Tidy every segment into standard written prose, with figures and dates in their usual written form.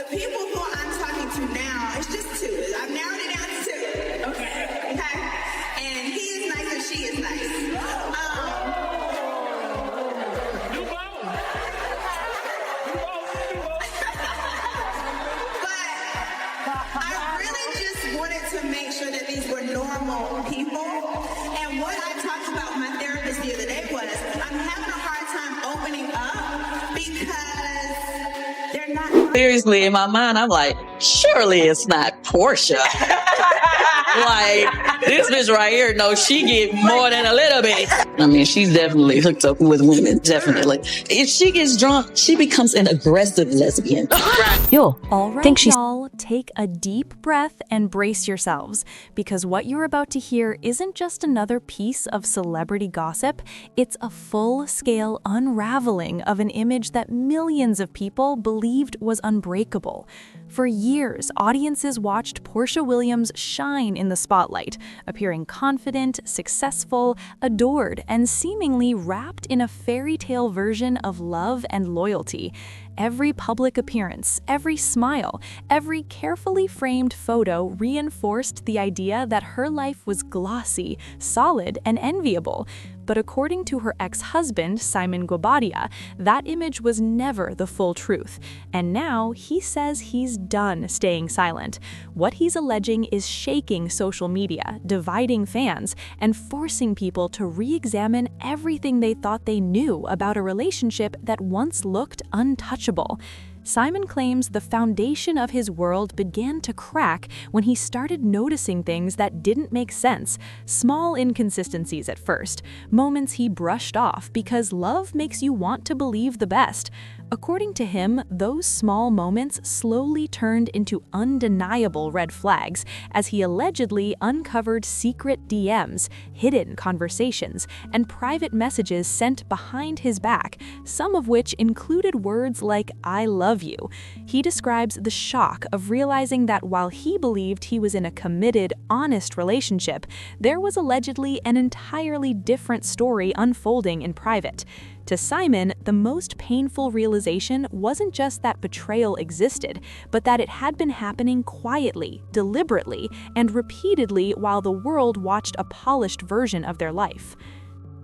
people who I'm talking to now, it's just two. I've narrowed it down to two. Okay. And he is nice and she is nice. To make sure that these were normal people. And what I talked about with my therapist the other day was I'm having a hard time opening up because they're not. Seriously, in my mind, I'm like, surely it's not Porsha. Like, this bitch right here knows she get more than a little bit. I mean, she's definitely hooked up with women, definitely. If she gets drunk, she becomes an aggressive lesbian. All right, y'all, take a deep breath and brace yourselves, because what you're about to hear isn't just another piece of celebrity gossip, it's a full-scale unraveling of an image that millions of people believed was unbreakable. For years, audiences watched Porsha Williams shine in the spotlight, appearing confident, successful, adored, and seemingly wrapped in a fairy tale version of love and loyalty. Every public appearance, every smile, every carefully framed photo reinforced the idea that her life was glossy, solid, and enviable. But according to her ex-husband, Simon Guobadia, that image was never the full truth. And now he says he's done staying silent. What he's alleging is shaking social media, dividing fans, and forcing people to re-examine everything they thought they knew about a relationship that once looked untouchable. Simon claims the foundation of his world began to crack when he started noticing things that didn't make sense, small inconsistencies at first, moments he brushed off because love makes you want to believe the best. According to him, those small moments slowly turned into undeniable red flags as he allegedly uncovered secret DMs, hidden conversations, and private messages sent behind his back, some of which included words like "I love you." He describes the shock of realizing that while he believed he was in a committed, honest relationship, there was allegedly an entirely different story unfolding in private. To Simon, the most painful realization wasn't just that betrayal existed, but that it had been happening quietly, deliberately, and repeatedly while the world watched a polished version of their life.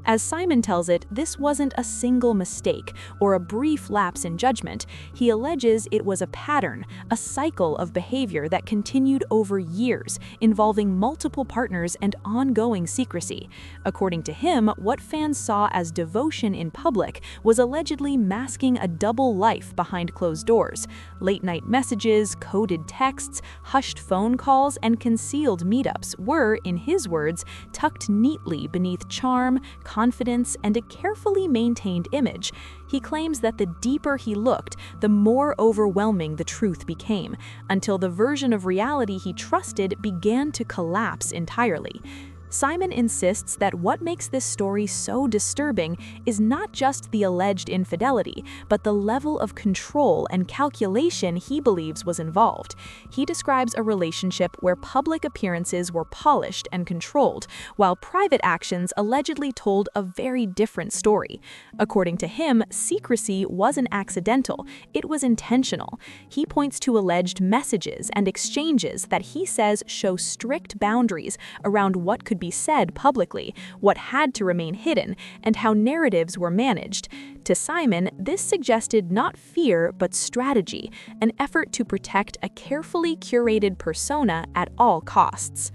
As Simon tells it, this wasn't a single mistake or a brief lapse in judgment. He alleges it was a pattern, a cycle of behavior that continued over years, involving multiple partners and ongoing secrecy. According to him, what fans saw as devotion in public was allegedly masking a double life behind closed doors. Late-night messages, coded texts, hushed phone calls, and concealed meetups were, in his words, tucked neatly beneath charm, confidence, and a carefully maintained image. He claims that the deeper he looked, the more overwhelming the truth became, until the version of reality he trusted began to collapse entirely. Simon insists that what makes this story so disturbing is not just the alleged infidelity, but the level of control and calculation he believes was involved. He describes a relationship where public appearances were polished and controlled, while private actions allegedly told a very different story. According to him, secrecy wasn't accidental, it was intentional. He points to alleged messages and exchanges that he says show strict boundaries around what could be said publicly, what had to remain hidden, and how narratives were managed. To Simon, this suggested not fear but strategy, an effort to protect a carefully curated persona at all costs.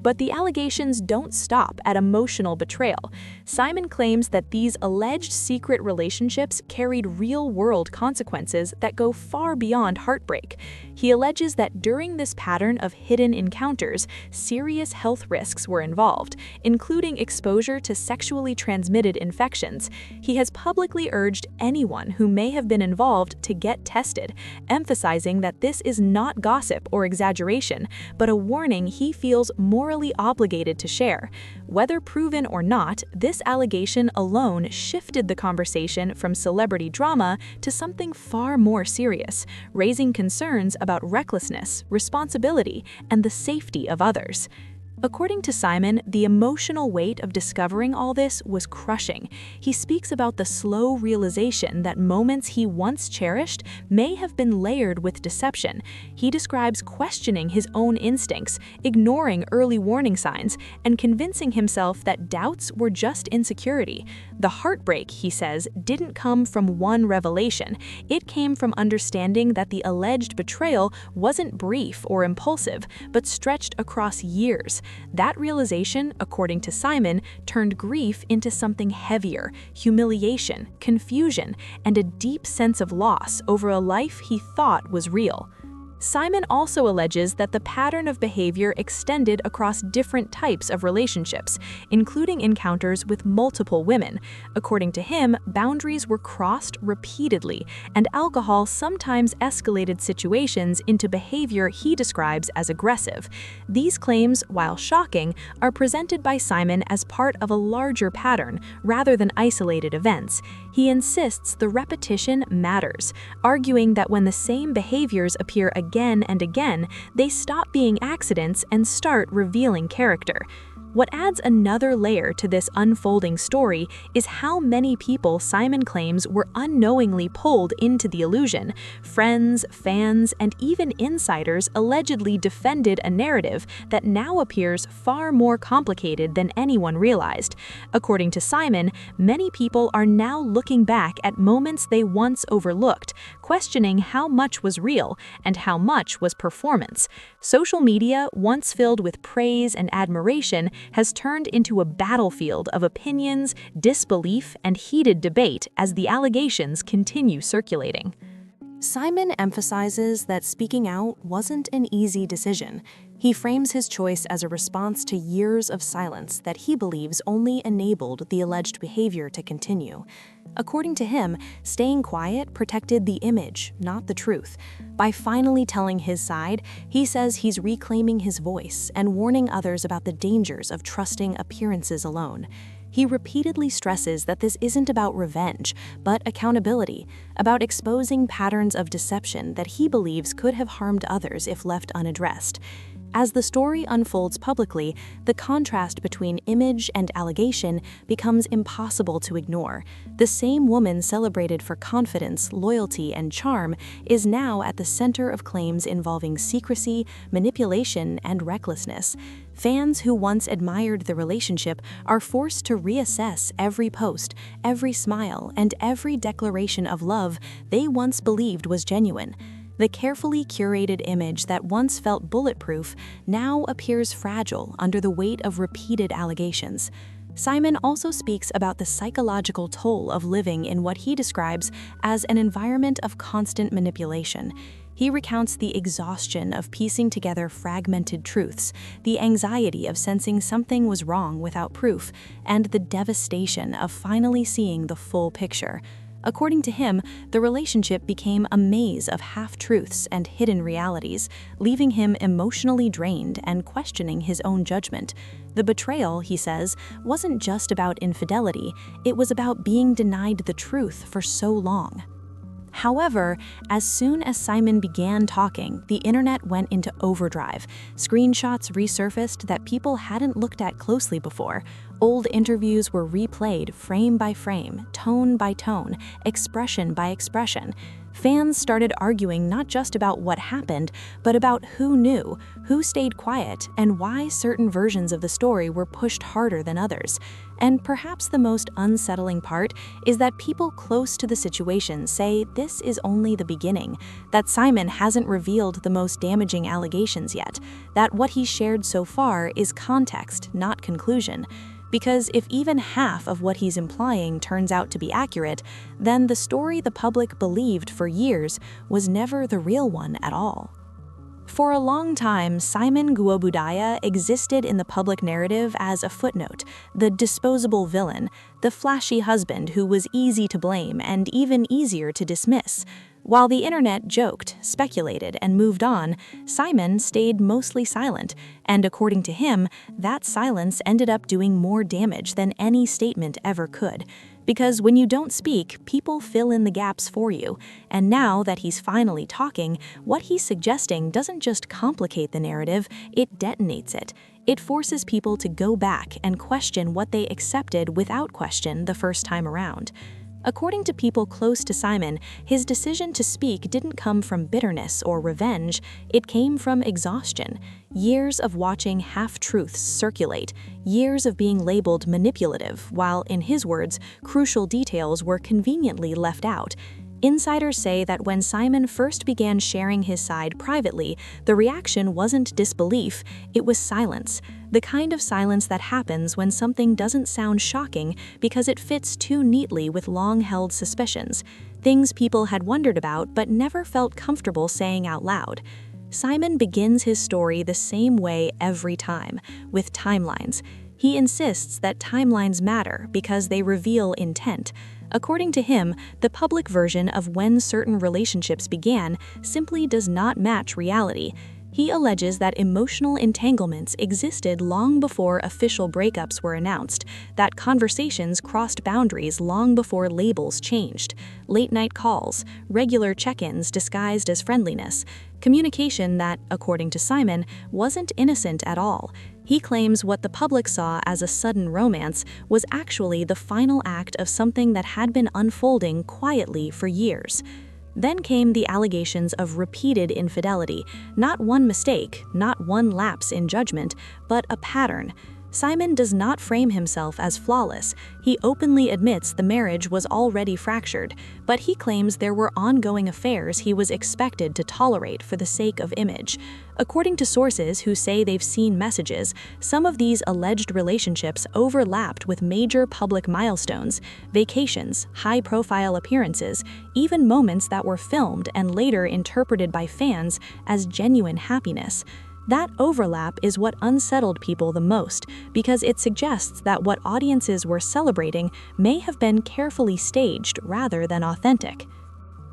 But the allegations don't stop at emotional betrayal. Simon claims that these alleged secret relationships carried real-world consequences that go far beyond heartbreak. He alleges that during this pattern of hidden encounters, serious health risks were involved, including exposure to sexually transmitted infections. He has publicly urged anyone who may have been involved to get tested, emphasizing that this is not gossip or exaggeration, but a warning he feels morally obligated to share. Whether proven or not, this allegation alone shifted the conversation from celebrity drama to something far more serious, raising concerns about recklessness, responsibility, and the safety of others. According to Simon, the emotional weight of discovering all this was crushing. He speaks about the slow realization that moments he once cherished may have been layered with deception. He describes questioning his own instincts, ignoring early warning signs, and convincing himself that doubts were just insecurity. The heartbreak, he says, didn't come from one revelation. It came from understanding that the alleged betrayal wasn't brief or impulsive, but stretched across years. That realization, according to Simon, turned grief into something heavier: humiliation, confusion, and a deep sense of loss over a life he thought was real. Simon also alleges that the pattern of behavior extended across different types of relationships, including encounters with multiple women. According to him, boundaries were crossed repeatedly, and alcohol sometimes escalated situations into behavior he describes as aggressive. These claims, while shocking, are presented by Simon as part of a larger pattern rather than isolated events. He insists the repetition matters, arguing that when the same behaviors appear again and again, they stop being accidents and start revealing character. What adds another layer to this unfolding story is how many people Simon claims were unknowingly pulled into the illusion. Friends, fans, and even insiders allegedly defended a narrative that now appears far more complicated than anyone realized. According to Simon, many people are now looking back at moments they once overlooked, questioning how much was real and how much was performance. Social media, once filled with praise and admiration, has turned into a battlefield of opinions, disbelief, and heated debate as the allegations continue circulating. Simon emphasizes that speaking out wasn't an easy decision. He frames his choice as a response to years of silence that he believes only enabled the alleged behavior to continue. According to him, staying quiet protected the image, not the truth. By finally telling his side, he says he's reclaiming his voice and warning others about the dangers of trusting appearances alone. He repeatedly stresses that this isn't about revenge, but accountability, about exposing patterns of deception that he believes could have harmed others if left unaddressed. As the story unfolds publicly, the contrast between image and allegation becomes impossible to ignore. The same woman celebrated for confidence, loyalty, and charm is now at the center of claims involving secrecy, manipulation, and recklessness. Fans who once admired the relationship are forced to reassess every post, every smile, and every declaration of love they once believed was genuine. The carefully curated image that once felt bulletproof now appears fragile under the weight of repeated allegations. Simon also speaks about the psychological toll of living in what he describes as an environment of constant manipulation. He recounts the exhaustion of piecing together fragmented truths, the anxiety of sensing something was wrong without proof, and the devastation of finally seeing the full picture. According to him, the relationship became a maze of half-truths and hidden realities, leaving him emotionally drained and questioning his own judgment. The betrayal, he says, wasn't just about infidelity, it was about being denied the truth for so long. However, as soon as Simon began talking, the internet went into overdrive. Screenshots resurfaced that people hadn't looked at closely before. Old interviews were replayed frame by frame, tone by tone, expression by expression. Fans started arguing not just about what happened, but about who knew, who stayed quiet, and why certain versions of the story were pushed harder than others. And perhaps the most unsettling part is that people close to the situation say this is only the beginning, that Simon hasn't revealed the most damaging allegations yet, that what he's shared so far is context, not conclusion. Because if even half of what he's implying turns out to be accurate, then the story the public believed for years was never the real one at all. For a long time, Simon Guobudaya existed in the public narrative as a footnote, the disposable villain, the flashy husband who was easy to blame and even easier to dismiss. While the internet joked, speculated, and moved on, Simon stayed mostly silent, and according to him, that silence ended up doing more damage than any statement ever could. Because when you don't speak, people fill in the gaps for you, and now that he's finally talking, what he's suggesting doesn't just complicate the narrative, it detonates it. It forces people to go back and question what they accepted without question the first time around. According to people close to Simon, his decision to speak didn't come from bitterness or revenge, it came from exhaustion. Years of watching half-truths circulate, years of being labeled manipulative, while, in his words, crucial details were conveniently left out. Insiders say that when Simon first began sharing his side privately, the reaction wasn't disbelief, it was silence. The kind of silence that happens when something doesn't sound shocking because it fits too neatly with long-held suspicions, things people had wondered about but never felt comfortable saying out loud. Simon begins his story the same way every time, with timelines. He insists that timelines matter because they reveal intent. According to him, the public version of when certain relationships began simply does not match reality. He alleges that emotional entanglements existed long before official breakups were announced, that conversations crossed boundaries long before labels changed, late-night calls, regular check-ins disguised as friendliness, communication that, according to Simon, wasn't innocent at all. He claims what the public saw as a sudden romance was actually the final act of something that had been unfolding quietly for years. Then came the allegations of repeated infidelity, not one mistake, not one lapse in judgment, but a pattern. Simon does not frame himself as flawless. He openly admits the marriage was already fractured, but he claims there were ongoing affairs he was expected to tolerate for the sake of image. According to sources who say they've seen messages, some of these alleged relationships overlapped with major public milestones, vacations, high-profile appearances, even moments that were filmed and later interpreted by fans as genuine happiness. That overlap is what unsettled people the most, because it suggests that what audiences were celebrating may have been carefully staged rather than authentic.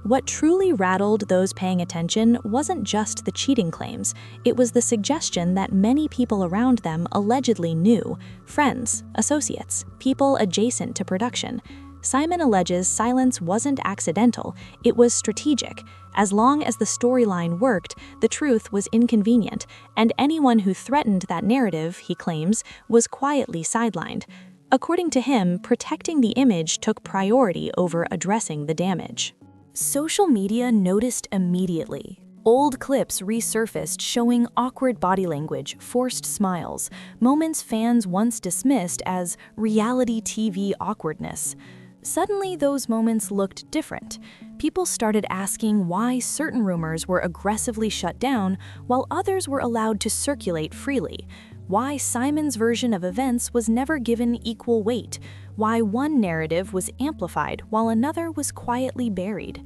What truly rattled those paying attention wasn't just the cheating claims, it was the suggestion that many people around them allegedly knew, friends, associates, people adjacent to production. Simon alleges silence wasn't accidental, it was strategic. As long as the storyline worked, the truth was inconvenient, and anyone who threatened that narrative, he claims, was quietly sidelined. According to him, protecting the image took priority over addressing the damage. Social media noticed immediately. Old clips resurfaced showing awkward body language, forced smiles, moments fans once dismissed as reality TV awkwardness. Suddenly, those moments looked different. People started asking why certain rumors were aggressively shut down while others were allowed to circulate freely, why Simon's version of events was never given equal weight, why one narrative was amplified while another was quietly buried.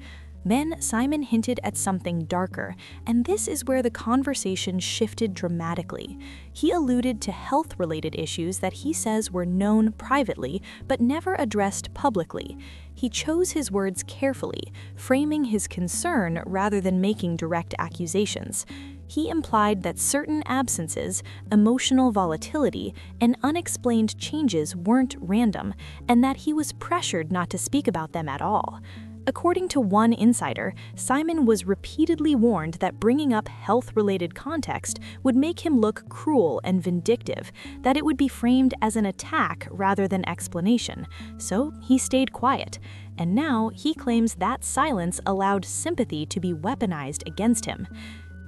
Then Simon hinted at something darker, and this is where the conversation shifted dramatically. He alluded to health-related issues that he says were known privately but never addressed publicly. He chose his words carefully, framing his concern rather than making direct accusations. He implied that certain absences, emotional volatility, and unexplained changes weren't random, and that he was pressured not to speak about them at all. According to one insider, Simon was repeatedly warned that bringing up health-related context would make him look cruel and vindictive, that it would be framed as an attack rather than explanation. So he stayed quiet. And now he claims that silence allowed sympathy to be weaponized against him.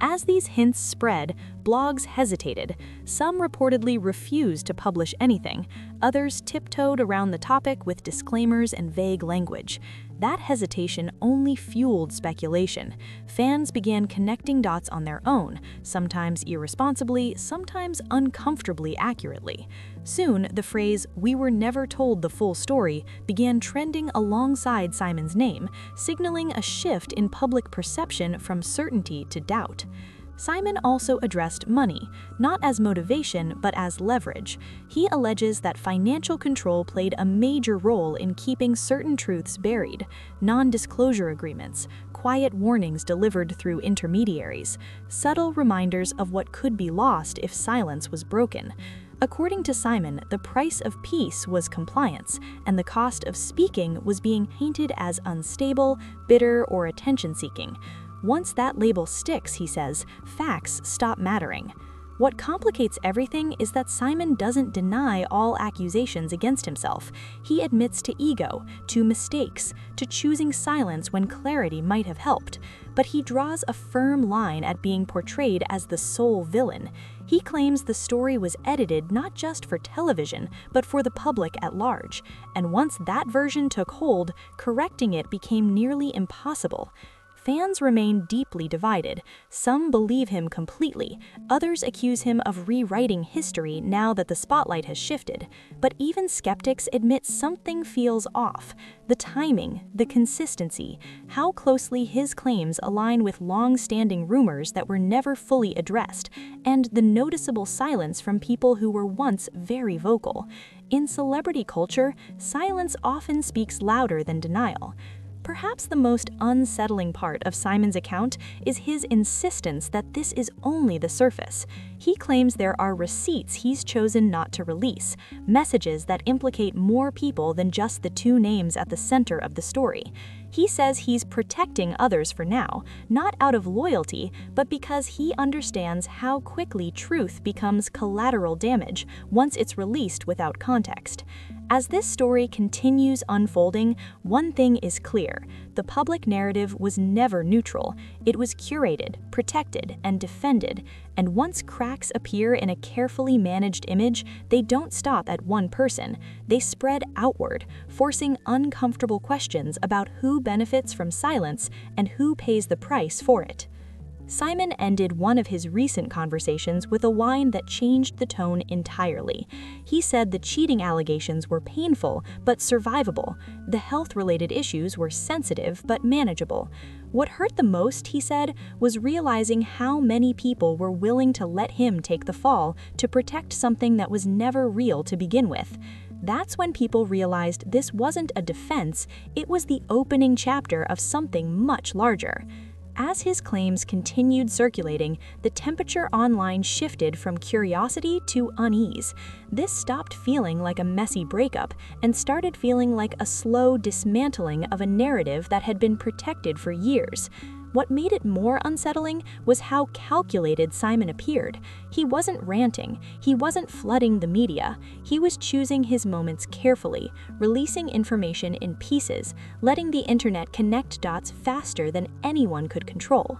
As these hints spread, blogs hesitated. Some reportedly refused to publish anything. Others tiptoed around the topic with disclaimers and vague language. That hesitation only fueled speculation. Fans began connecting dots on their own, sometimes irresponsibly, sometimes uncomfortably accurately. Soon, the phrase, "we were never told the full story," began trending alongside Simon's name, signaling a shift in public perception from certainty to doubt. Simon also addressed money, not as motivation but as leverage. He alleges that financial control played a major role in keeping certain truths buried, non-disclosure agreements, quiet warnings delivered through intermediaries, subtle reminders of what could be lost if silence was broken. According to Simon, the price of peace was compliance, and the cost of speaking was being painted as unstable, bitter, or attention-seeking. Once that label sticks, he says, facts stop mattering. What complicates everything is that Simon doesn't deny all accusations against himself. He admits to ego, to mistakes, to choosing silence when clarity might have helped. But he draws a firm line at being portrayed as the sole villain. He claims the story was edited not just for television, but for the public at large. And once that version took hold, correcting it became nearly impossible. Fans remain deeply divided. Some believe him completely. Others accuse him of rewriting history now that the spotlight has shifted. But even skeptics admit something feels off. The timing, the consistency, how closely his claims align with long-standing rumors that were never fully addressed, and the noticeable silence from people who were once very vocal. In celebrity culture, silence often speaks louder than denial. Perhaps the most unsettling part of Simon's account is his insistence that this is only the surface. He claims there are receipts he's chosen not to release, messages that implicate more people than just the two names at the center of the story. He says he's protecting others for now, not out of loyalty, but because he understands how quickly truth becomes collateral damage once it's released without context. As this story continues unfolding, one thing is clear: the public narrative was never neutral. It was curated, protected, and defended. And once cracks appear in a carefully managed image, they don't stop at one person. They spread outward, forcing uncomfortable questions about who benefits from silence and who pays the price for it. Simon ended one of his recent conversations with a line that changed the tone entirely. He said the cheating allegations were painful but survivable. The health-related issues were sensitive but manageable. What hurt the most, he said, was realizing how many people were willing to let him take the fall to protect something that was never real to begin with. That's when people realized this wasn't a defense, it was the opening chapter of something much larger. As his claims continued circulating, the temperature online shifted from curiosity to unease. This stopped feeling like a messy breakup and started feeling like a slow dismantling of a narrative that had been protected for years. What made it more unsettling was how calculated Simon appeared. He wasn't ranting, he wasn't flooding the media. He was choosing his moments carefully, releasing information in pieces, letting the internet connect dots faster than anyone could control.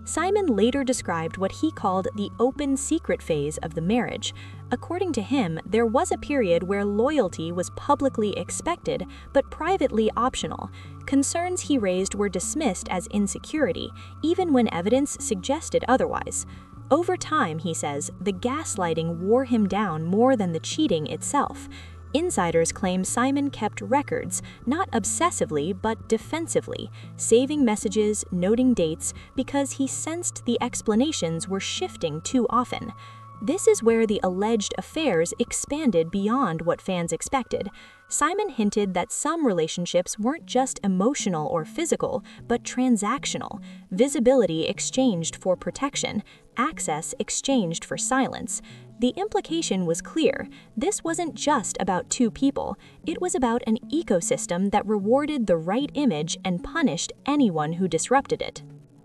Simon later described what he called the open secret phase of the marriage. According to him, there was a period where loyalty was publicly expected but privately optional. Concerns he raised were dismissed as insecurity, even when evidence suggested otherwise. Over time, he says, the gaslighting wore him down more than the cheating itself. Insiders claim Simon kept records, not obsessively but defensively, saving messages, noting dates, because he sensed the explanations were shifting too often. This is where the alleged affairs expanded beyond what fans expected. Simon hinted that some relationships weren't just emotional or physical, but transactional. Visibility exchanged for protection, access exchanged for silence. The implication was clear. This wasn't just about two people. It was about an ecosystem that rewarded the right image and punished anyone who disrupted it.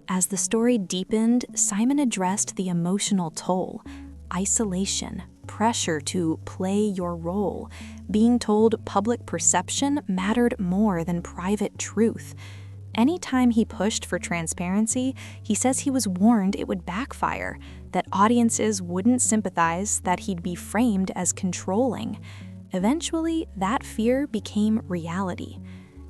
As the story deepened, Simon addressed the emotional toll. Isolation, pressure to play your role, being told public perception mattered more than private truth. Anytime he pushed for transparency, he says he was warned it would backfire, that audiences wouldn't sympathize, that he'd be framed as controlling. Eventually, that fear became reality.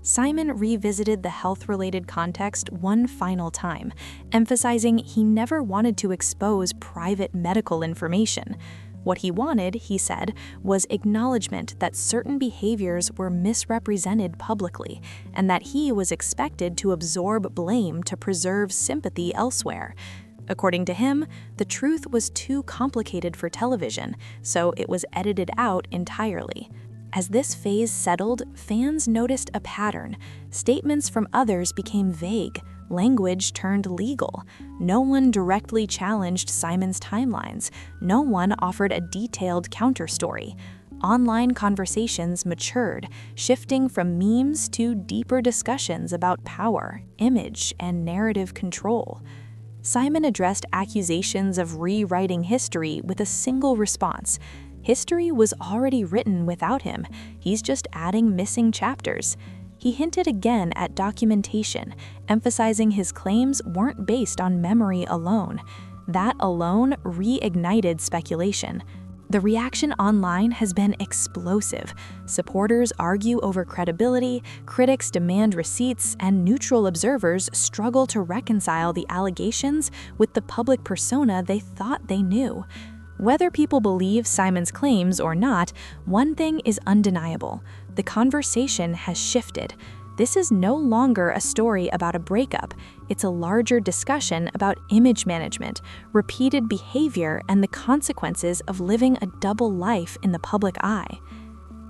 Simon revisited the health-related context one final time, emphasizing he never wanted to expose private medical information. What he wanted, he said, was acknowledgement that certain behaviors were misrepresented publicly, and that he was expected to absorb blame to preserve sympathy elsewhere. According to him, the truth was too complicated for television, so it was edited out entirely. As this phase settled, fans noticed a pattern. Statements from others became vague. Language turned legal. No one directly challenged Simon's timelines. No one offered a detailed counterstory. Online conversations matured, shifting from memes to deeper discussions about power, image, and narrative control. Simon addressed accusations of rewriting history with a single response. History was already written without him. He's just adding missing chapters. He hinted again at documentation, emphasizing his claims weren't based on memory alone. That alone reignited speculation. The reaction online has been explosive. Supporters argue over credibility, critics demand receipts, and neutral observers struggle to reconcile the allegations with the public persona they thought they knew. Whether people believe Simon's claims or not, one thing is undeniable. The conversation has shifted. This is no longer a story about a breakup. It's a larger discussion about image management, repeated behavior, and the consequences of living a double life in the public eye.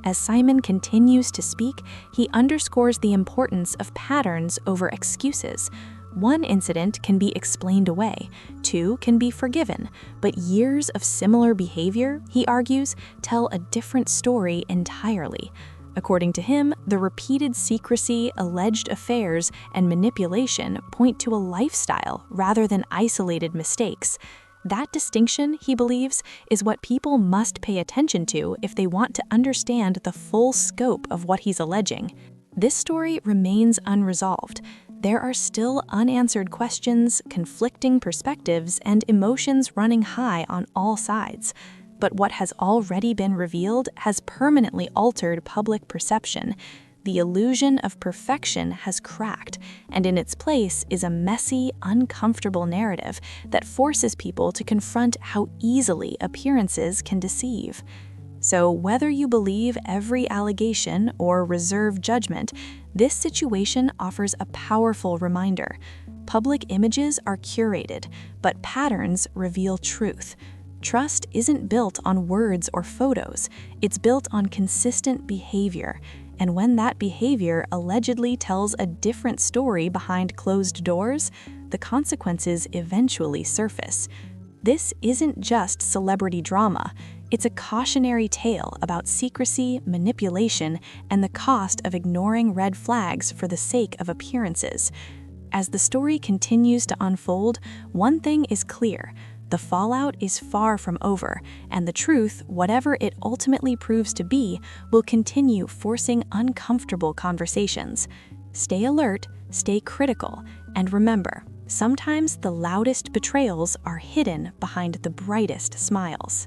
As Simon continues to speak, he underscores the importance of patterns over excuses. One incident can be explained away, two can be forgiven, but years of similar behavior, he argues, tell a different story entirely. According to him, the repeated secrecy, alleged affairs, and manipulation point to a lifestyle rather than isolated mistakes. That distinction, he believes, is what people must pay attention to if they want to understand the full scope of what he's alleging. This story remains unresolved. There are still unanswered questions, conflicting perspectives, and emotions running high on all sides. But what has already been revealed has permanently altered public perception. The illusion of perfection has cracked, and in its place is a messy, uncomfortable narrative that forces people to confront how easily appearances can deceive. So whether you believe every allegation or reserve judgment, this situation offers a powerful reminder. Public images are curated, but patterns reveal truth. Trust isn't built on words or photos, it's built on consistent behavior. And when that behavior allegedly tells a different story behind closed doors, the consequences eventually surface. This isn't just celebrity drama, it's a cautionary tale about secrecy, manipulation, and the cost of ignoring red flags for the sake of appearances. As the story continues to unfold, one thing is clear. The fallout is far from over, and the truth, whatever it ultimately proves to be, will continue forcing uncomfortable conversations. Stay alert, stay critical, and remember, sometimes the loudest betrayals are hidden behind the brightest smiles.